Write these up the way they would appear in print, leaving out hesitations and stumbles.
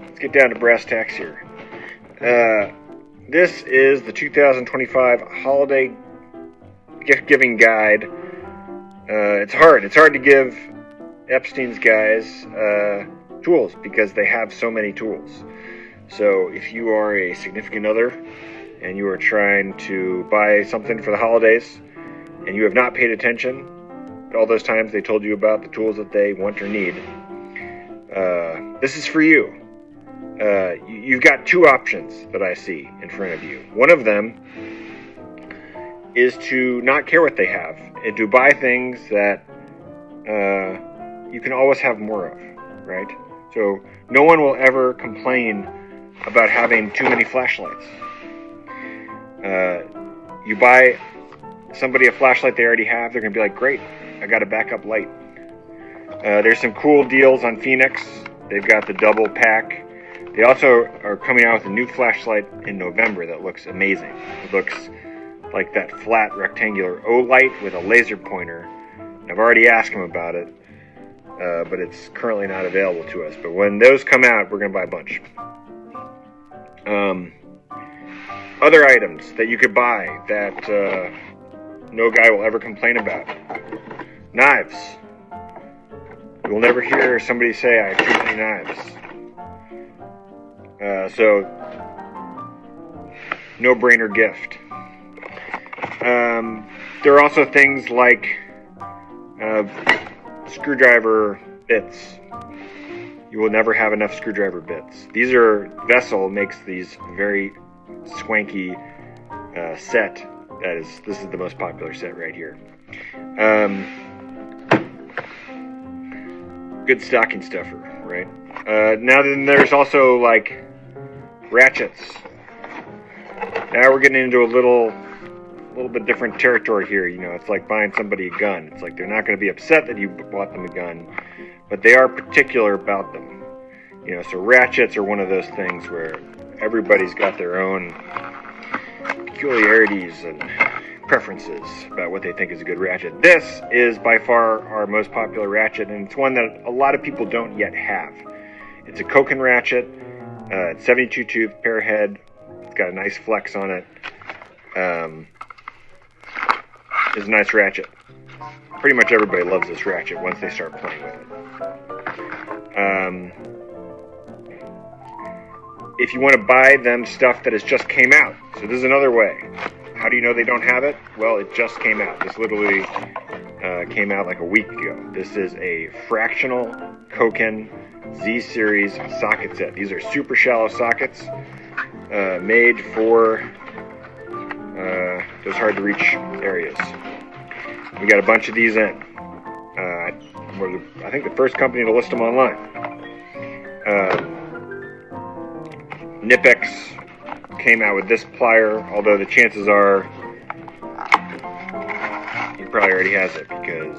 let's get down to brass tacks here. This is the 2025 Holiday Gift Giving Guide. It's hard to give Epstein's guys tools because they have so many tools. So if you are a significant other and you are trying to buy something for the holidays and you have not paid attention all those times they told you about the tools that they want or need, this is for you. You've got two options that I see in front of you. One of them is to not care what they have and to buy things that you can always have more of, right? So no one will ever complain about having too many flashlights. You buy somebody a flashlight they already have, they're going to be like, great, I got a backup light. There's some cool deals on Phoenix. They've got the double pack. They also are coming out with a new flashlight in November that looks amazing. It looks like that flat rectangular O light with a laser pointer. I've already asked them about it, but it's currently not available to us. But when those come out, we're going to buy a bunch. Other items that you could buy that no guy will ever complain about. Knives. You will never hear somebody say, I have too many knives. So, no-brainer gift. There are also things like screwdriver bits. You will never have enough screwdriver bits. Vessel makes these very swanky set. This is the most popular set right here. Good stocking stuffer, right? Now then there's also like ratchets. Now we're getting into a little bit different territory here. You know, it's like buying somebody a gun. It's like they're not going to be upset that you bought them a gun, but they are particular about them. You know, so ratchets are one of those things where everybody's got their own peculiarities and preferences about what they think is a good ratchet. This is by far our most popular ratchet, and it's one that a lot of people don't yet have. It's a Koken ratchet. It's 72 tooth pair head. It's got a nice flex on it. It's a nice ratchet. Pretty much everybody loves this ratchet once they start playing with it. If you want to buy them stuff that has just came out, so this is another way. How do you know they don't have it? Well, it just came out. This literally came out like a week ago. This is a fractional Koken Z-Series socket set. These are super shallow sockets made for those hard-to-reach areas. We got a bunch of these in. We're, I think, the first company to list them online. Nipex came out with this plier, although the chances are he probably already has it because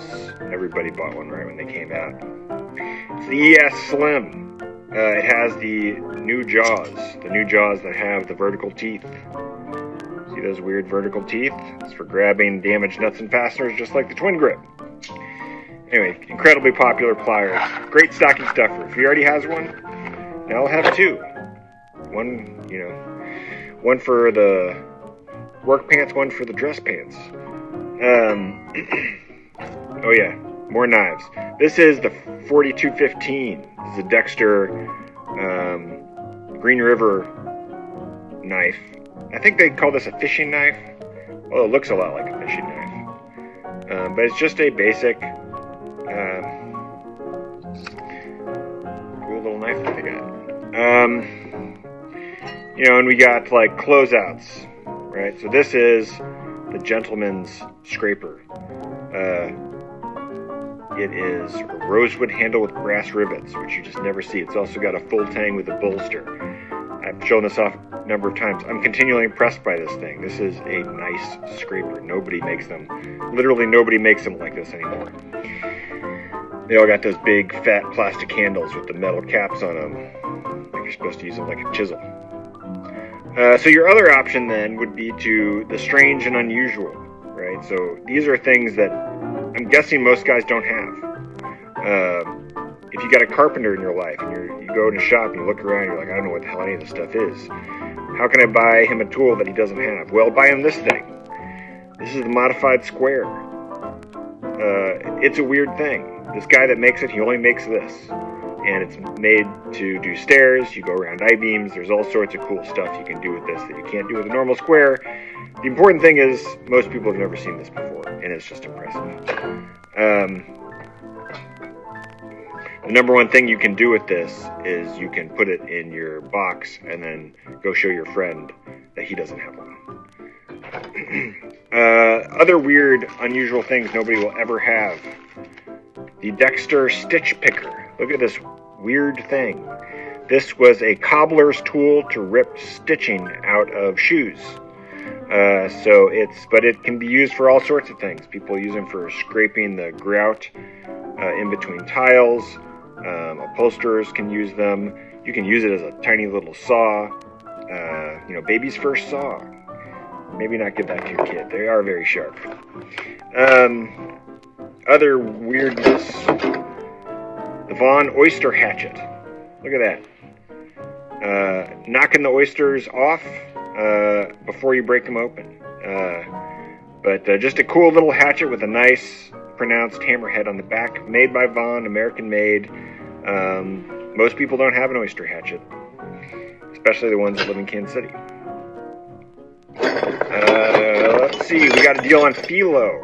everybody bought one right when they came out. It's the ES Slim. It has the new jaws that have the vertical teeth. See those weird vertical teeth? It's for grabbing damaged nuts and fasteners, just like the Twin Grip. Anyway, incredibly popular pliers. Great stocking stuffer. If he already has one, now I'll have two. One for the work pants, one for the dress pants. Oh yeah, more knives. This is the 4215. This is a Dexter Green River knife. I think they call this a fishing knife. Well, it looks a lot like a fishing knife. But it's just a basic cool little knife that they got. And we got like closeouts, right? So this is the gentleman's scraper. It is a rosewood handle with brass rivets, which you just never see. It's also got a full tang with a bolster. I've shown this off a number of times. I'm continually impressed by this thing. This is a nice scraper. Nobody makes them. Literally nobody makes them like this anymore. They all got those big, fat plastic handles with the metal caps on them. Like you're supposed to use them like a chisel. So your other option then would be to the strange and unusual, right? So these are things that I'm guessing most guys don't have. if you got a carpenter in your life and you go in a shop and you look around, you're like, I don't know what the hell any of this stuff is. How can I buy him a tool that he doesn't have? Well, buy him this thing. This is the modified square. It's a weird thing. This guy that makes it, he only makes this. And it's made to do stairs, you go around I-beams, there's all sorts of cool stuff you can do with this that you can't do with a normal square. The important thing is, most people have never seen this before, and it's just impressive. The number one thing you can do with this is you can put it in your box and then go show your friend that he doesn't have one. Other weird, unusual things nobody will ever have. The Dexter Stitch Picker. Look at this weird thing. This was a cobbler's tool to rip stitching out of shoes. But it can be used for all sorts of things. People use them for scraping the grout in between tiles. Upholsterers can use them. You can use it as a tiny little saw. Baby's first saw. Maybe not give that to your kid. They are very sharp. Other weirdness. The Vaughn Oyster Hatchet. Look at that. Knocking the oysters off before you break them open. But just a cool little hatchet with a nice pronounced hammerhead on the back. Made by Vaughn, American made. Most people don't have an oyster hatchet. Especially the ones that live in Kansas City. Let's see, we got a deal on Philo.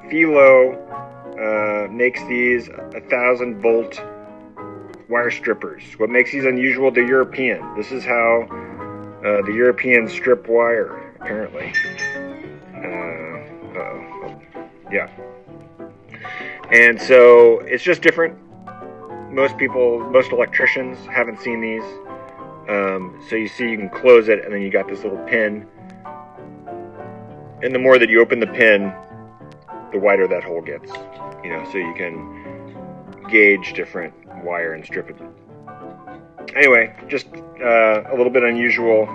Philo makes these 1,000-volt wire strippers. What makes these unusual? They're European. This is how the Europeans strip wire, apparently. Yeah. And so it's just different. Most electricians haven't seen these. So you see, you can close it, and then you got this little pin. And the more that you open the pin, the wider that hole gets. So you can gauge different wire and strip it. Anyway, just a little bit unusual.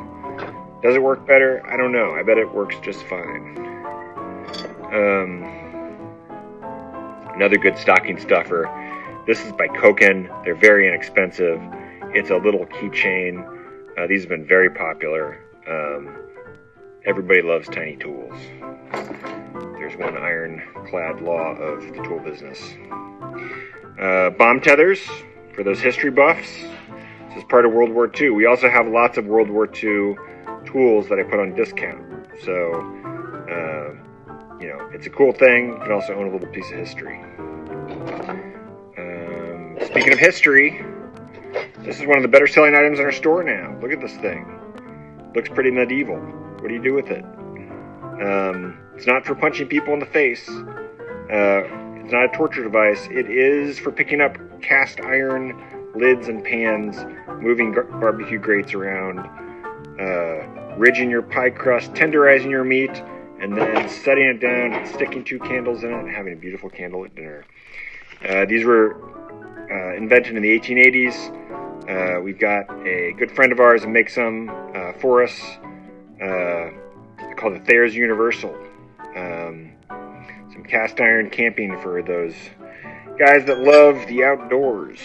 Does it work better? I don't know. I bet it works just fine. Another good stocking stuffer. This is by Koken. They're very inexpensive. It's a little keychain. These have been very popular. Everybody loves tiny tools. There's one ironclad law of the tool business. Bomb tethers for those history buffs. This is part of World War II. We also have lots of World War II tools that I put on discount. So, it's a cool thing. You can also own a little piece of history. Speaking of history, this is one of the better selling items in our store now. Look at this thing. Looks pretty medieval. What do you do with it? It's not for punching people in the face. It's not a torture device. It is for picking up cast iron lids and pans, moving barbecue grates around, ridging your pie crust, tenderizing your meat, and then setting it down and sticking 2 candles in it and having a beautiful candlelit dinner. These were invented in the 1880s. We've got a good friend of ours that makes some for us. Called the Thayer's Universal. Some cast iron camping for those guys that love the outdoors.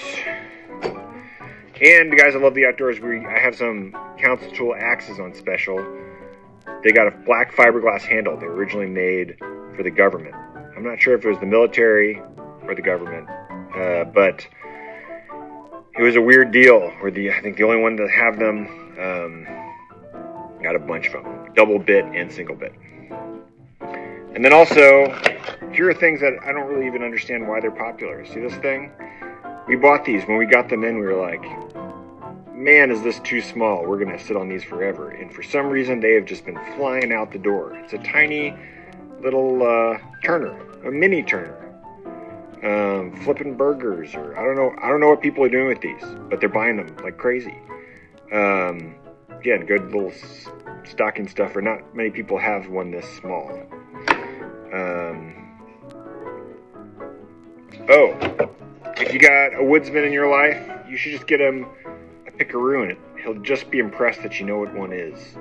And the guys that love the outdoors, I have some council tool axes on special. They got a black fiberglass handle. They were originally made for the government. I'm not sure if it was the military or the government, but it was a weird deal where I think the only one to have them got a bunch of them, double bit and single bit. And then also, here are things that I don't really even understand why they're popular. See this thing? We bought these. When we got them in, we were like, man, is this too small? We're going to sit on these forever. And for some reason, they have just been flying out the door. It's a tiny little turner, a mini turner. Flipping burgers, or I don't know what people are doing with these, but they're buying them like crazy. Again, good little stocking stuffer. Not many people have one this small. If you got a woodsman in your life, you should just get him a pickaroo, and he'll just be impressed that you know what one is.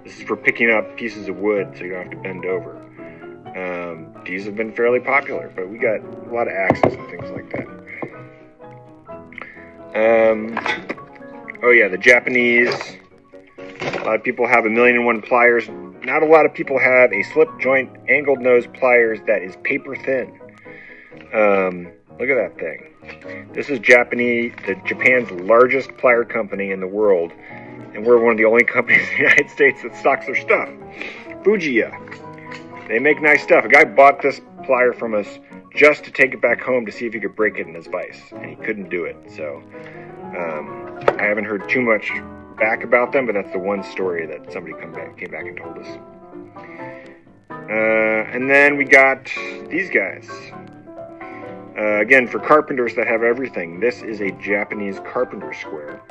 This is for picking up pieces of wood so you don't have to bend over. These have been fairly popular, but we got a lot of axes and things like that. Oh yeah, the Japanese. A lot of people have 1,000,001 pliers. Not a lot of people have a slip joint angled nose pliers that is paper thin. Look at that thing. This is Japan's largest plier company in the world, and we're one of the only companies in the United States that stocks their stuff. Fujiya. They make nice stuff. A guy bought this plier from us just to take it back home to see if he could break it in his vise, and he couldn't do it. So I haven't heard too much back about them, but that's the one story that somebody came back and told us. And then we got these guys. Again, for carpenters that have everything, this is a Japanese carpenter square.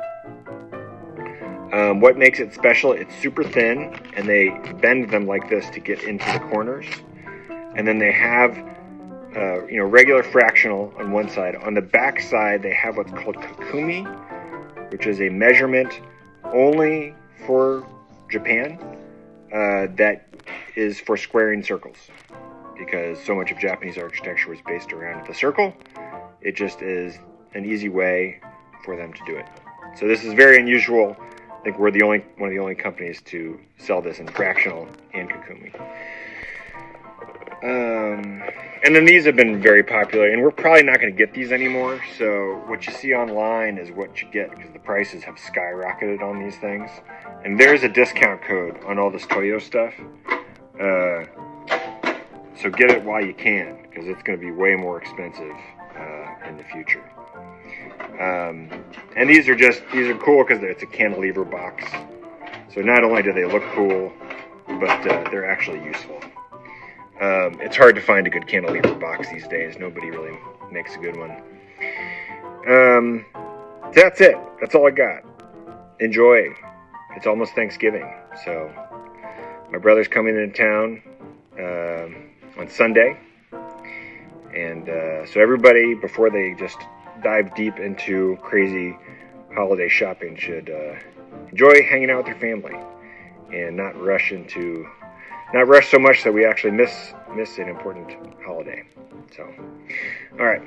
What makes it special, it's super thin, and they bend them like this to get into the corners. And then they have, regular fractional on one side. On the back side, they have what's called kokumi, which is a measurement only for Japan that is for squaring circles. Because so much of Japanese architecture was based around the circle, it just is an easy way for them to do it. So this is very unusual. I think we're one of the only companies to sell this in fractional and kokumi. And then these have been very popular, and we're probably not going to get these anymore. So what you see online is what you get, because the prices have skyrocketed on these things. And there's a discount code on all this Toyo stuff. So get it while you can, because it's going to be way more expensive in the future. And these are cool because it's a cantilever box. So not only do they look cool, but they're actually useful. It's hard to find a good cantilever box these days. Nobody really makes a good one. That's it. That's all I got. Enjoy. It's almost Thanksgiving, so my brother's coming into town on Sunday, and so everybody, before they just dive deep into crazy holiday shopping, should enjoy hanging out with their family and not rush so much that we actually miss an important holiday. So, all right.